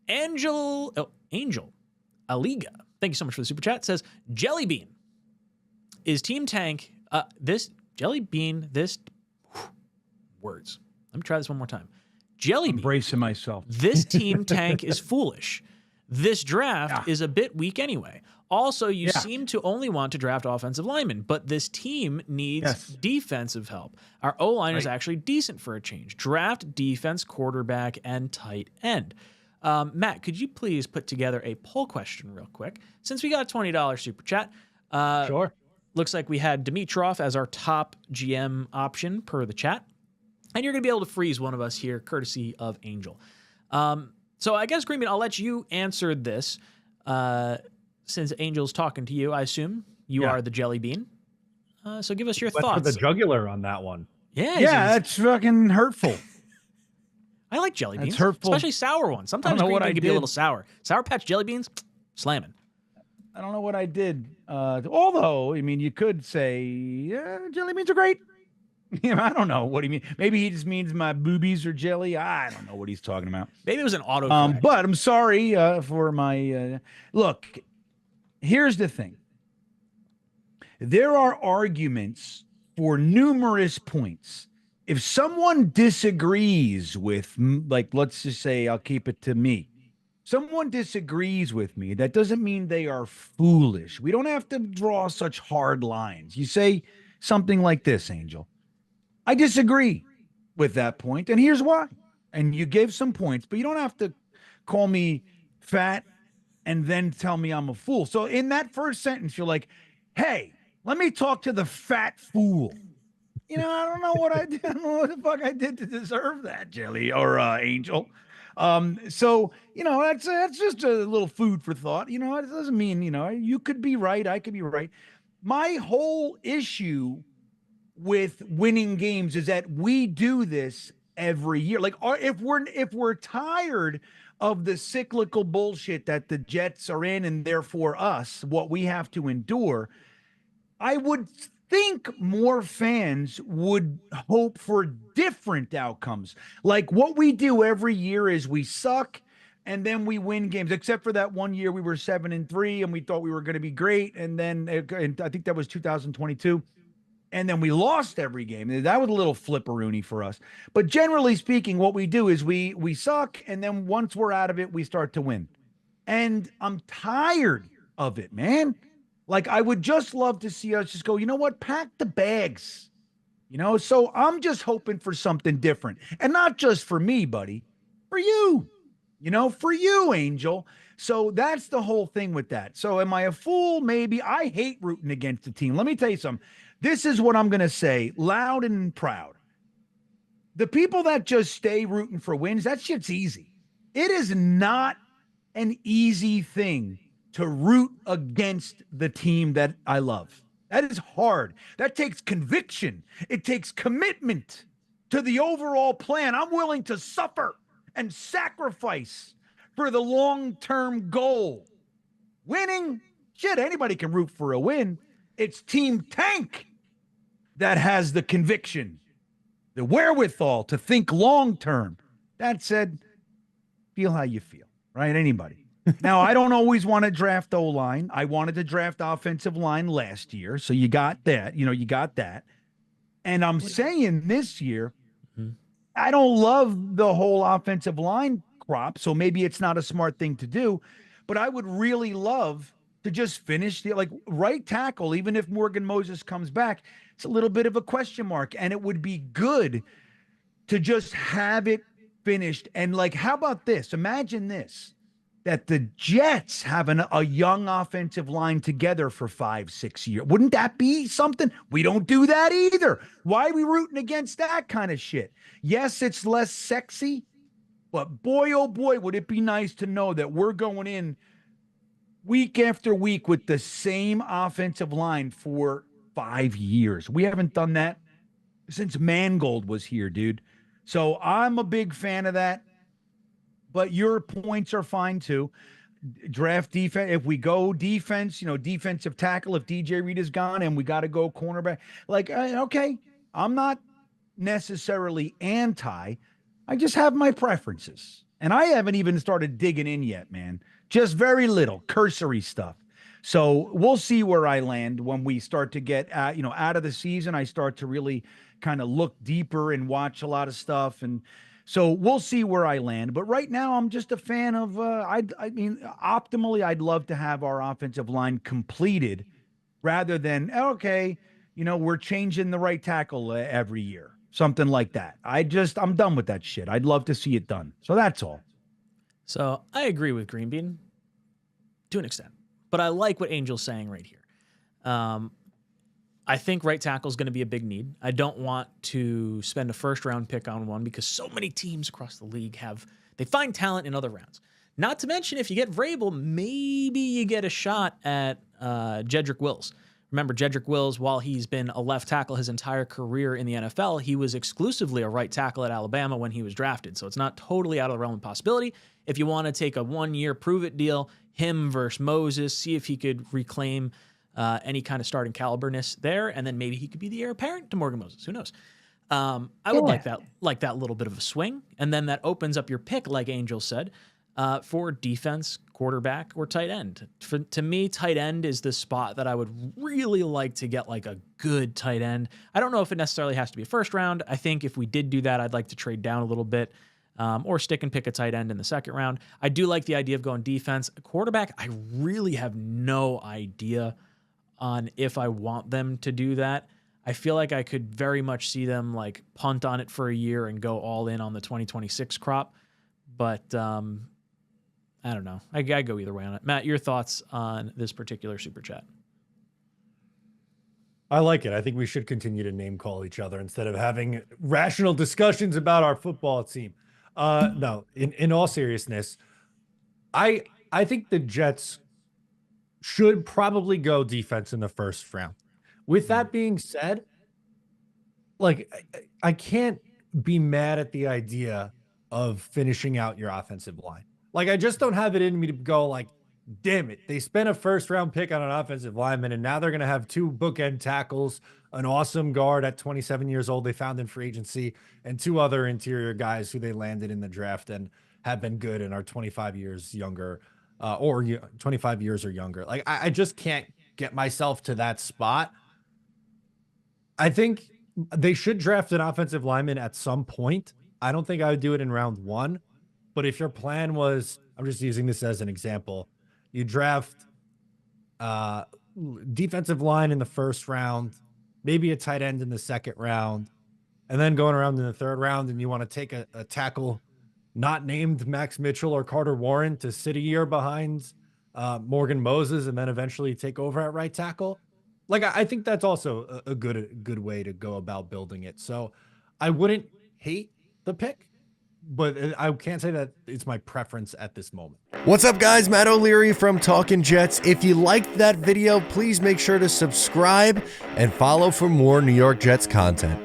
Angel Aliga, thank you so much for the super chat, says, Jelly Bean, is Team Tank, words. Let me try this one more time. Jelly Bean. I'm bracing myself. This Team Tank is foolish. This draft is a bit weak anyway. Also, you seem to only want to draft offensive linemen, but this team needs defensive help. Our O-line is actually decent for a change. Draft defense, quarterback, and tight end. Matt, could you please put together a poll question real quick? Since we got a $20 super chat. Sure. Looks like we had Dimitrov as our top GM option per the chat. And you're going to be able to freeze one of us here, courtesy of Angel. So I guess, GreenBean, I'll let you answer this. Since Angel's talking to you, I assume you are the Jelly Bean. So give us your thoughts. For the jugular on that one. Yeah. That's fucking hurtful. I like jelly beans. That's hurtful. Especially sour ones. Sometimes green bean can be a little sour. Sour Patch jelly beans, slamming. I don't know what I did. Although, I mean, you could say, jelly beans are great. I don't know what he means. Maybe he just means my boobies are jelly. I don't know what he's talking about. Maybe it was an auto. But I'm sorry for my look. Here's the thing. There are arguments for numerous points. If someone disagrees with, like, let's just say, I'll keep it to me. Someone disagrees with me, that doesn't mean they are foolish. We don't have to draw such hard lines. You say something like this, Angel. I disagree with that point, and here's why. And you gave some points, but you don't have to call me fat and then tell me I'm a fool. So in that first sentence, you're like, hey, let me talk to the fat fool. I don't know what I did. I don't know what the fuck I did to deserve that, Jelly or Angel. So, that's just a little food for thought. It doesn't mean, you could be right. I could be right. My whole issue with winning games is that we do this every year. Like, if we're tired of the cyclical bullshit that the Jets are in and therefore us, what we have to endure, I would think more fans would hope for different outcomes. Like what we do every year is we suck and then we win games, except for that one year we were 7-3 and we thought we were going to be great. And then and I think that was 2022. And then we lost every game. That was a little flipperoony for us. But generally speaking, what we do is we suck. And then once we're out of it, we start to win. And I'm tired of it, man. Like, I would just love to see us just go, you know what? Pack the bags, So I'm just hoping for something different. And not just for me, buddy, for you, for you, Angel. So that's the whole thing with that. So am I a fool? Maybe. I hate rooting against the team. Let me tell you something. This is what I'm going to say loud and proud. The people that just stay rooting for wins, that shit's easy. It is not an easy thing to root against the team that I love. That is hard. That takes conviction. It takes commitment to the overall plan. I'm willing to suffer and sacrifice for the long-term goal. Winning, shit, anybody can root for a win. It's Team Tank that has the conviction, the wherewithal to think long-term. That said, feel how you feel, right? Anybody. Now, I don't always want to draft O-line. I wanted to draft offensive line last year. So you got that. You got that. And I'm saying this year, I don't love the whole offensive line crop. So maybe it's not a smart thing to do. But I would really love to just finish the right tackle, even if Morgan Moses comes back. It's a little bit of a question mark. And it would be good to just have it finished. And how about this? Imagine this. That the Jets have a young offensive line together for 5-6 years. Wouldn't that be something? We don't do that either. Why are we rooting against that kind of shit? Yes, it's less sexy, but boy, oh boy, would it be nice to know that we're going in week after week with the same offensive line for 5 years. We haven't done that since Mangold was here, dude. So I'm a big fan of that. But your points are fine too. Draft defense. If we go defense, defensive tackle, if DJ Reed is gone and we got to go cornerback, okay, I'm not necessarily anti. I just have my preferences. And I haven't even started digging in yet, man. Just very little cursory stuff. So we'll see where I land when we start to get out of the season. I start to really kind of look deeper and watch a lot of stuff. And so we'll see where I land. But right now, I'm just a fan of, I mean, optimally, I'd love to have our offensive line completed rather than, okay, we're changing the right tackle every year, something like that. I'm done with that shit. I'd love to see it done. So that's all. So I agree with GreenBean to an extent, but I like what Angel's saying right here. I think right tackle is going to be a big need. I don't want to spend a first-round pick on one because so many teams across the league they find talent in other rounds. Not to mention, if you get Vrabel, maybe you get a shot at Jedrick Wills. Remember, Jedrick Wills, while he's been a left tackle his entire career in the NFL, he was exclusively a right tackle at Alabama when he was drafted. So it's not totally out of the realm of possibility. If you want to take a one-year prove-it deal, him versus Moses, see if he could reclaim any kind of starting caliberness there, and then maybe he could be the heir apparent to Morgan Moses. Who knows? I would like that little bit of a swing, and then that opens up your pick, like Angel said, for defense, quarterback, or tight end. To me, tight end is the spot that I would really like to get like a good tight end. I don't know if it necessarily has to be a first round. I think if we did do that, I'd like to trade down a little bit or stick and pick a tight end in the second round. I do like the idea of going defense. Quarterback, I really have no idea on if I want them to do that. I feel like I could very much see them like punt on it for a year and go all in on the 2026 crop. But I don't know. I go either way on it. Matt, your thoughts on this particular super chat? I like it. I think we should continue to name call each other instead of having rational discussions about our football team. No, in all seriousness, I think the Jets should probably go defense in the first round. With that being said, like I can't be mad at the idea of finishing out your offensive line. Like I just don't have it in me to go like, damn it, they spent a first round pick on an offensive lineman and now they're going to have two bookend tackles, an awesome guard at 27 years old they found in free agency, and two other interior guys who they landed in the draft and have been good and are 25 years younger or 25 years or younger. Like I just can't get myself to that spot. I think they should draft an offensive lineman at some point. I don't think I would do it in round one, but if your plan was, I'm just using this as an example, you draft defensive line in the first round, maybe a tight end in the second round, and then going around in the third round and you want to take a tackle not named Max Mitchell or Carter Warren to sit a year behind Morgan Moses and then eventually take over at right tackle. Like, I think that's also a good way to go about building it. So I wouldn't hate the pick, but I can't say that it's my preference at this moment. What's up, guys? Matt O'Leary from Talkin' Jets. If you liked that video, please make sure to subscribe and follow for more New York Jets content.